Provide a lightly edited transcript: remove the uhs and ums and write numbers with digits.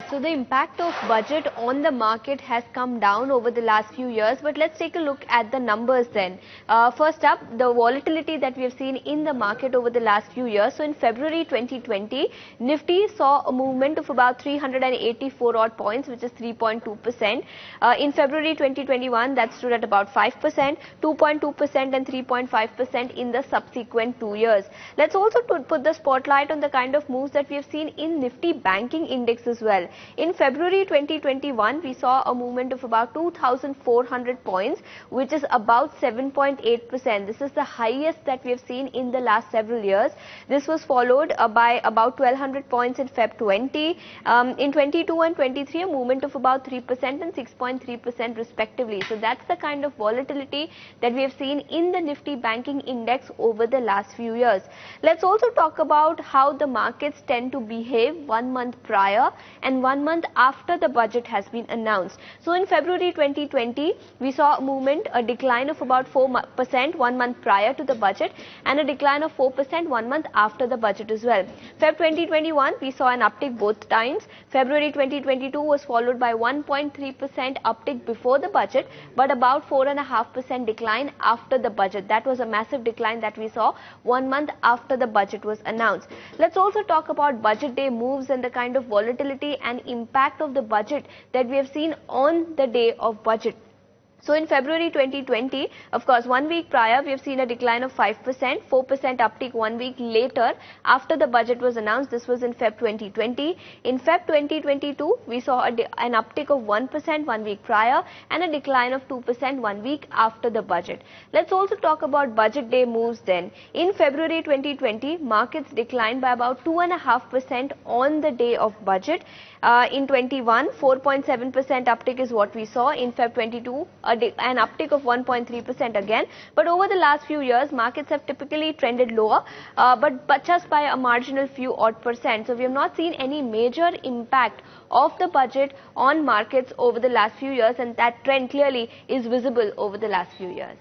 So the impact of budget on the market has come down over the last few years, but let's take a look at the numbers then. First up, the volatility that we have seen in the market over the last few years. So in February 2020, Nifty saw a movement of about 384 odd points, which is 3.2%. In February 2021, that stood at about 5%, 2.2% and 3.5% in the subsequent 2 years. Let's also put the spotlight on the kind of moves that we have seen in Nifty banking index as well. In February 2021, we saw a movement of about 2,400 points, which is about 7.8%. This is the highest that we have seen in the last several years. This was followed by about 1,200 points in Feb 20. In 22 and 23, a movement of about 3% and 6.3% respectively. So that's the kind of volatility that we have seen in the Nifty banking index over the last few years. Let's also talk about how the markets tend to behave 1 month prior and 1 month after the budget has been announced. So in February 2020, we saw a movement, a decline of about 4% 1 month prior to the budget and a decline of 4% 1 month after the budget as well. Feb 2021, we saw an uptick both times. February 2022 was followed by 1.3% uptick before the budget, but about 4.5% decline after the budget. That was a massive decline that we saw 1 month after the budget was announced. Let's also talk about budget day moves and the kind of volatility and impact of the budget that we have seen on the day of budget. So in February 2020, of course, 1 week prior, we have seen a decline of 5%, 4% uptick 1 week later after the budget was announced. This was in Feb 2020. In Feb 2022, we saw an uptick of 1% 1 week prior and a decline of 2% 1 week after the budget. Let's also talk about budget day moves then. In February 2020, markets declined by about 2.5% on the day of budget. In 21, 4.7% uptick is what we saw. In Feb 22, an uptick of 1.3% again. But over the last few years, markets have typically trended lower, but just by a marginal few odd percent. So we have not seen any major impact of the budget on markets over the last few years, and that trend clearly is visible over the last few years.